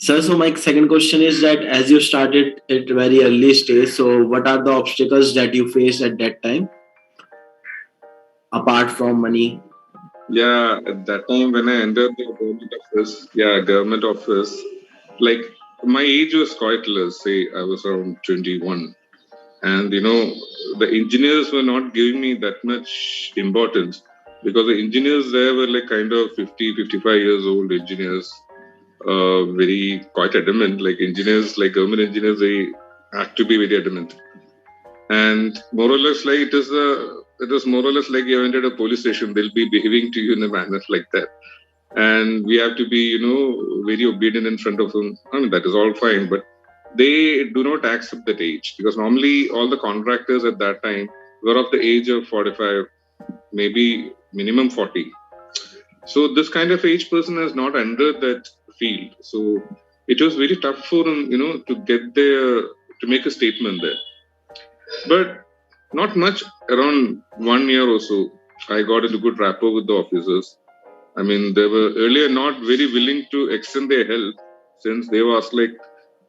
Sir, so my second question is that as you started at very early stage, so what are the obstacles that you faced at that time apart from money? Yeah, at that time when I entered the government office, like my age was quite less. Say I was around 21, and the engineers were not giving me that much importance because the engineers there were like kind of 50, 55 years old engineers, very quite adamant. Like engineers, like government engineers, they have to be very adamant, and more or less like it was more or less like you entered a police station. They'll be behaving to you in a manner like that, and we have to be very obedient in front of them. I mean that is all fine, but they do not accept that age because normally all the contractors at that time were of the age of 45, maybe minimum 40. So this kind of age person has not entered that field. So it was very tough for him, to get there, to make a statement there. But not much, around 1 year or so, I got into good rapport with the officers. I mean, they were earlier not very willing to extend their help since they was like,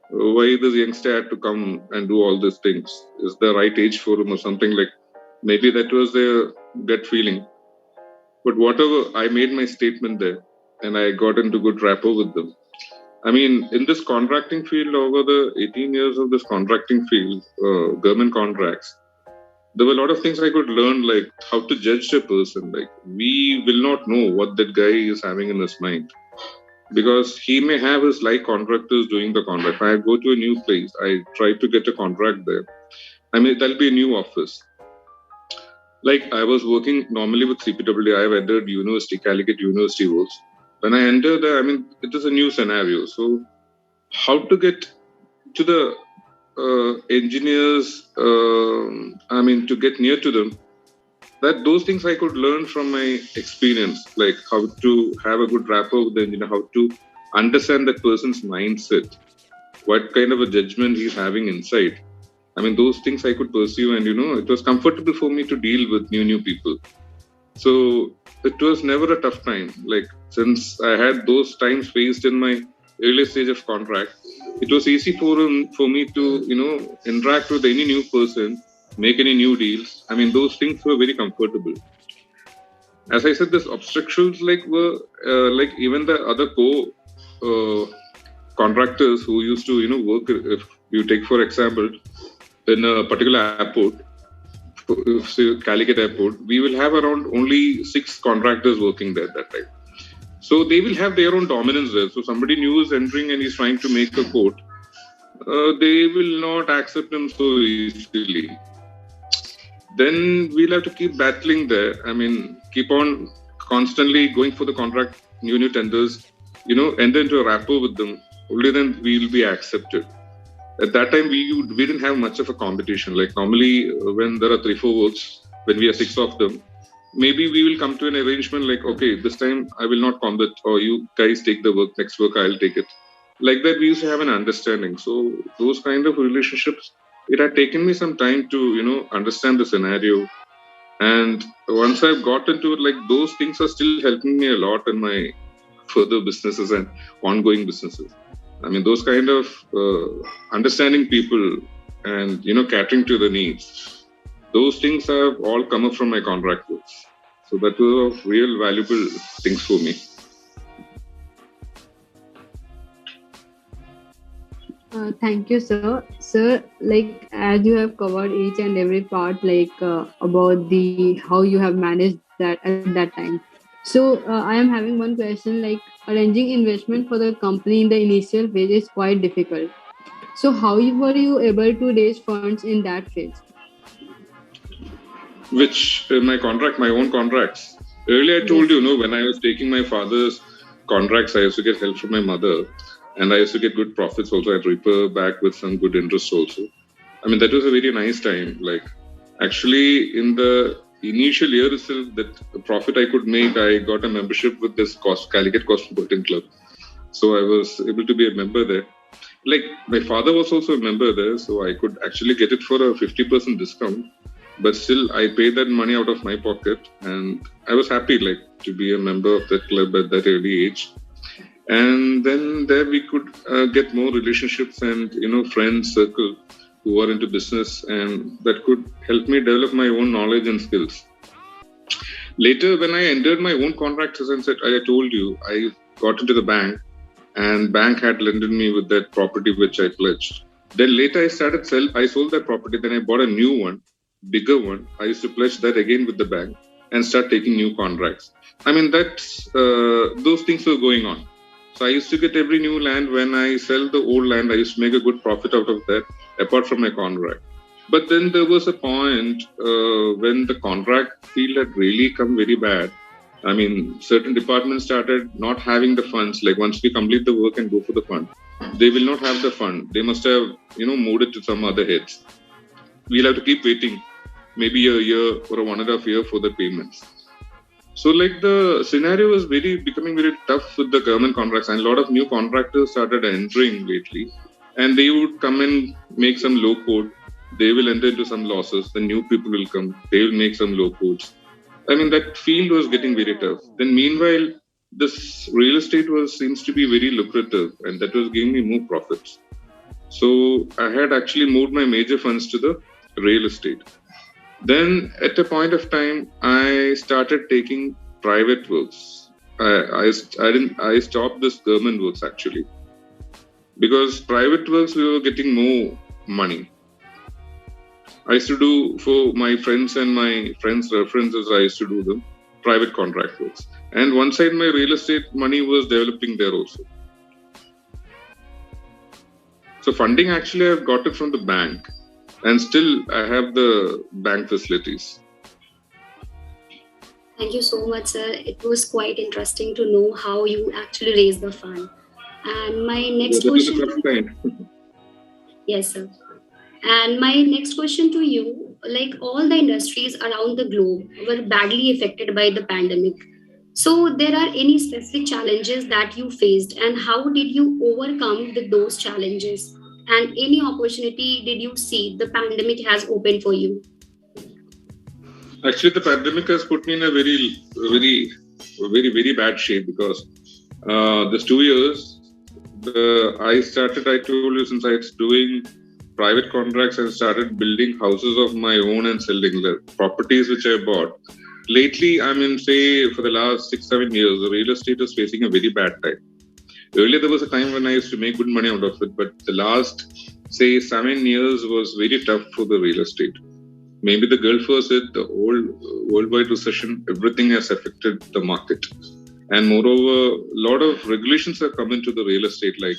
why this youngster had to come and do all these things? Is the right age for him or something like? Maybe that was their gut feeling. But whatever, I made my statement there, and I got into good rapport with them. I mean, in this contracting field, over the 18 years of this contracting field, government contracts, there were a lot of things I could learn, like how to judge a person. Like, we will not know what that guy is having in his mind because he may have his like contractors doing the contract. If I go to a new place, I try to get a contract there. I mean, that'll be a new office. Like I was working normally with CPW, I've entered university, Calicut University was. When I entered there, I mean, it is a new scenario. So how to get to the engineers, I mean, to get near to them, that those things I could learn from my experience, like how to have a good rapport with the engineer, how to understand that person's mindset, what kind of a judgment he's having inside. I mean, those things I could pursue, and it was comfortable for me to deal with new people. So it was never a tough time. Like since I had those times faced in my early stage of contract, it was easy for me to interact with any new person, make any new deals. I mean, those things were very comfortable. As I said, this obstructions were like even the other contractors who used to work. If you take for example, in a particular airport, say Calicut Airport, we will have around only 6 contractors working there at that time. So they will have their own dominance there. So somebody new is entering and he's trying to make a quote. They will not accept him so easily. Then we'll have to keep battling there. I mean, keep on constantly going for the contract, new tenders, enter into a rapport with them. Only then we will be accepted. At that time, we didn't have much of a competition. Like normally, when there are 3-4 works, when we are 6 of them, maybe we will come to an arrangement like, okay, this time I will not compete, or you guys take the work, next work I'll take it. Like that, we used to have an understanding. So those kind of relationships, it had taken me some time to, understand the scenario. And once I've got into it, like those things are still helping me a lot in my further businesses and ongoing businesses. I mean, those kind of understanding people and, catering to the needs, those things have all come up from my contract works. So that was real valuable things for me. Thank you, sir. Sir, like as you have covered each and every part, about the how you have managed that at that time. So I am having one question. Like arranging investment for the company in the initial phase is quite difficult. So how were you able to raise funds in that phase? Which my own contracts. Earlier, I told you, when I was taking my father's contracts, I used to get help from my mother, and I used to get good profits also. I'd repay back with some good interest also. I mean, that was a very nice time. Like, actually, in the initial year itself, that profit I could make, I got a membership with this Calicut Cosmopolitan Club. So I was able to be a member there. Like, my father was also a member there, so I could actually get it for a 50% discount. But still, I paid that money out of my pocket, and I was happy, like, to be a member of that club at that early age. And then there we could get more relationships and friends circle who are into business, and that could help me develop my own knowledge and skills. Later, when I entered my own contract, as I said, I told you, I got into the bank, and bank had lended me with that property which I pledged. Then later I started sell. I sold that property. Then I bought a new one, bigger one. I used to pledge that again with the bank and start taking new contracts. I mean, that's those things were going on. So I used to get every new land. When I sell the old land, I used to make a good profit out of that, apart from my contract. But then there was a point when the contract field had really come very bad. I mean, certain departments started not having the funds. Like once we complete the work and go for the fund, they will not have the fund. They must have, moved it to some other heads. We'll have to keep waiting, maybe a year or a 1.5 year for the payments. So, like the scenario was becoming very tough with the government contracts, and a lot of new contractors started entering lately, and they would come and make some low code. They will enter into some losses. The new people will come. They will make some low codes. I mean, that field was getting very tough. Then, meanwhile, this real estate seems to be very lucrative, and that was giving me more profits. So I had actually moved my major funds to the real estate. Then, at a point of time, I started taking private works. I stopped this government works actually, because private works we were getting more money. I used to do for my friends and my friends' references. I used to do them private contract works, and one side my real estate money was developing there also. So funding actually I've got it from the bank, and still I have the bank facilities. Thank you so much, sir. It was quite interesting to know how you actually raise the fund. And my next question. Yes, sir. And my next question to you, like all the industries around the globe were badly affected by the pandemic. So there are any specific challenges that you faced, and how did you overcome those challenges? And any opportunity did you see the pandemic has opened for you? Actually, the pandemic has put me in a very bad shape, because this 2 years, I told you, since I was doing private contracts and started building houses of my own and selling the properties which I bought. Lately, I mean, say for the last 6-7 years, the real estate is facing a very bad time. Earlier, there was a time when I used to make good money out of it, but the last, say, 7 years was very tough for the real estate. Maybe the Gulf was it, the old worldwide recession, everything has affected the market. And moreover, a lot of regulations have come into the real estate. Like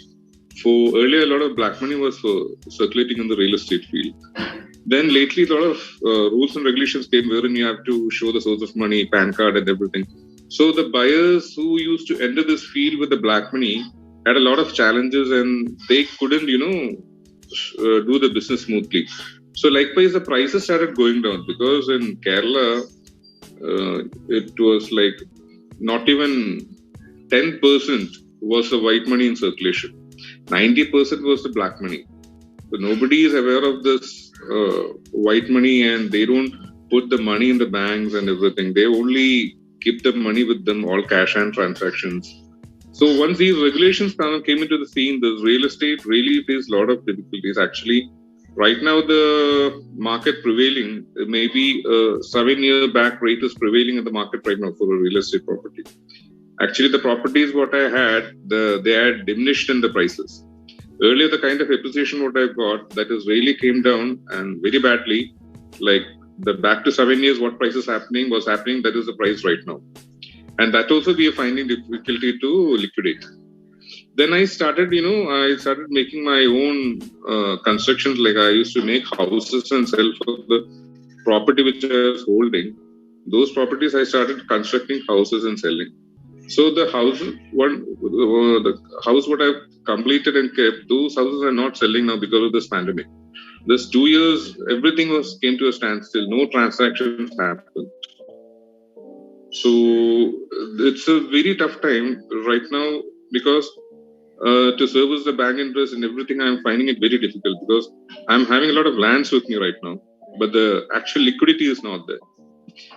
for earlier, a lot of black money was circulating in the real estate field. Then lately, a lot of rules and regulations came wherein you have to show the source of money, PAN card and everything. So the buyers who used to enter this field with the black money had a lot of challenges, and they couldn't, do the business smoothly. So likewise, the prices started going down, because in Kerala, it was like not even 10% was the white money in circulation. 90% was the black money. So nobody is aware of this white money, and they don't put the money in the banks and everything. They only keep the money with them, all cash and transactions. So once these regulations came into the scene, the real estate really faced a lot of difficulties. Actually, right now the market prevailing, maybe a 7-year back rate is prevailing in the market right now for a real estate property. Actually, the properties what I had, they had diminished in the prices. Earlier, the kind of appreciation what I got, that is really came down, and very badly. Like the back to 7 years, what price is happening was happening. That is the price right now, and that also we are finding difficulty to liquidate. Then I started, making my own constructions. Like I used to make houses and sell for the property which I was holding. Those properties I started constructing houses and selling. So the house what I've completed and kept, those houses are not selling now because of this pandemic. This 2 years, everything came to a standstill. No transactions happened. So it's a very tough time right now, because to service the bank interest and everything, I'm finding it very difficult, because I'm having a lot of lands with me right now, but the actual liquidity is not there.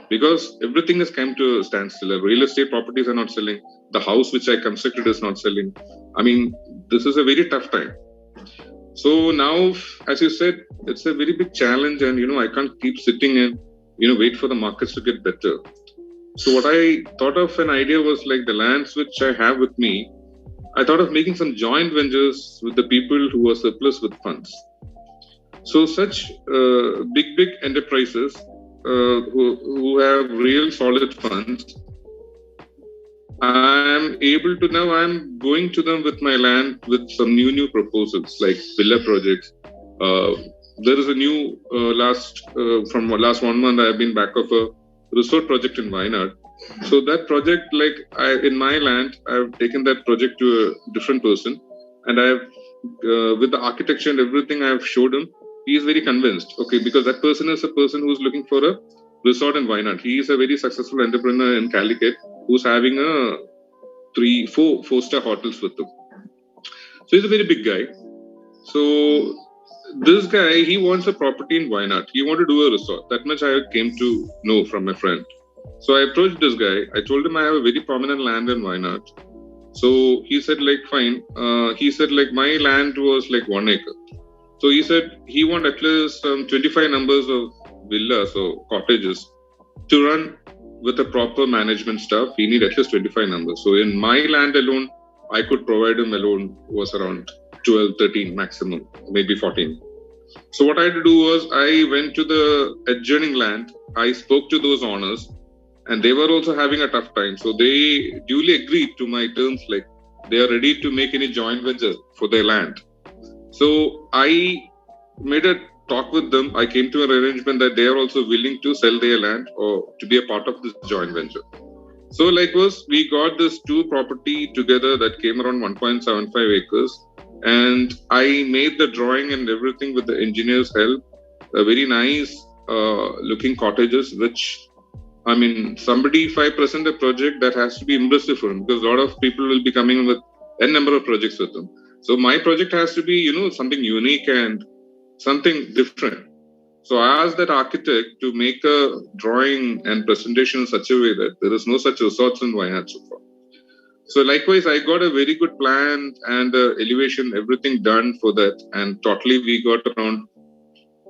because everything has come to a standstill. Real estate properties are not selling. The house which I constructed is not selling. I mean, this is a very tough time. So now, as you said, it's a very big challenge, and I can't keep sitting and wait for the markets to get better. So what I thought of an idea was like the lands which I have with me, I thought of making some joint ventures with the people who are surplus with funds. So such big enterprises who have real solid funds, I'm able to now, I'm going to them with my land with some new proposals like villa projects. There is a new from last 1 month, I have been back of a resort project in Wayanad. So that project, like in my land, I've taken that project to a different person, and I've with the architecture and everything I've showed him, he is very convinced. Okay, because that person is a person who's looking for a resort in Wayanad. He is a very successful entrepreneur in Calicut who's having a 4-star hotels with him. So he's a very big guy. So this guy, he wants a property in Wayanad. He wanted to do a resort. That much I came to know from my friend. So I approached this guy. I told him I have a very prominent land in Wayanad. So he said like, fine. He said like my land was like 1 acre. So he said he want at least 25 numbers of villas or cottages to run with a proper management staff. He need at least 25 numbers. So in my land alone, I could provide him alone was around 12, 13 maximum, maybe 14. So what I had to do was I went to the adjoining land. I spoke to those owners, and they were also having a tough time. So they duly agreed to my terms, like they are ready to make any joint venture for their land. So I made a talk with them. I came to an arrangement that they are also willing to sell their land or to be a part of this joint venture. So likewise, we got this 2 property together that came around 1.75 acres. And I made the drawing and everything with the engineer's help. A very nice looking cottages, which, I mean, somebody, if I present a project, that has to be impressive for him, because a lot of people will be coming with n number of projects with them. So my project has to be, something unique and something different. So I asked that architect to make a drawing and presentation in such a way that there is no such resorts in Wayanad so far. So likewise, I got a very good plan and elevation, everything done for that. And totally we got around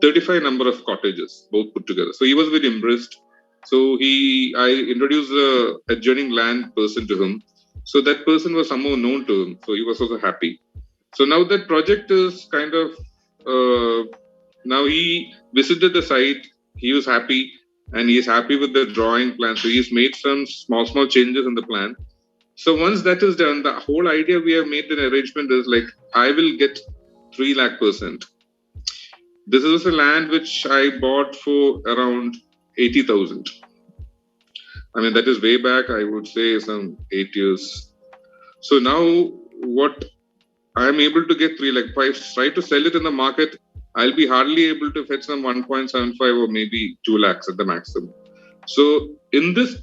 35 number of cottages, both put together. So he was very impressed. So I introduced the adjoining land person to him. So that person was somehow known to him. So he was also happy. So now that project is kind of, now he visited the site, he was happy, and he is happy with the drawing plan. So he's made some small changes in the plan. So once that is done, the whole idea we have made the arrangement is like, I will get 3 lakh%. This is a land which I bought for around 80,000. I mean, that is way back, I would say some 8 years. So now what I'm able to get 3 lakh. If I try to sell it in the market, I'll be hardly able to fetch some 1.75 or maybe 2 lakhs at the maximum. So in this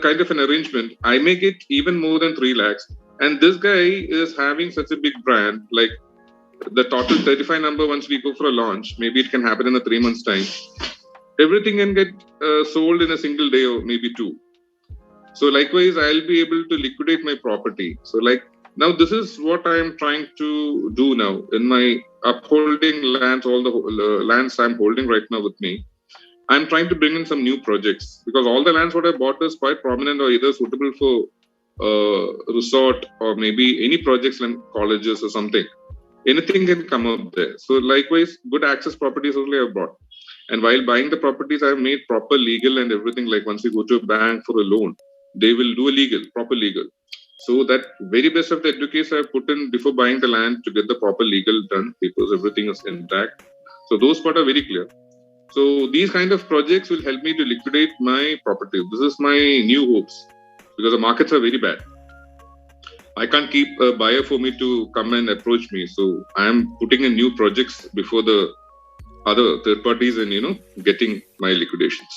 kind of an arrangement, I make it even more than 3 lakhs. And this guy is having such a big brand, like the total 35 number, once we go for a launch, maybe it can happen in a 3 months time. Everything can get sold in a single day or maybe 2. So likewise, I'll be able to liquidate my property. So like now this is what I am trying to do now in my upholding lands, all the lands I'm holding right now with me. I'm trying to bring in some new projects, because all the lands what I bought is quite prominent or either suitable for resort or maybe any projects like colleges or something. Anything can come up there. So likewise, good access properties only I've bought. And while buying the properties, I've made proper legal and everything. Like once you go to a bank for a loan, they will do a proper legal. So that very best of the education I've put in before buying the land to get the proper legal done, because everything is intact. So those part are very clear. So these kind of projects will help me to liquidate my property. This is my new hopes, because the markets are very bad. I can't keep a buyer for me to come and approach me. So I am putting in new projects before the other third parties and, getting my liquidations.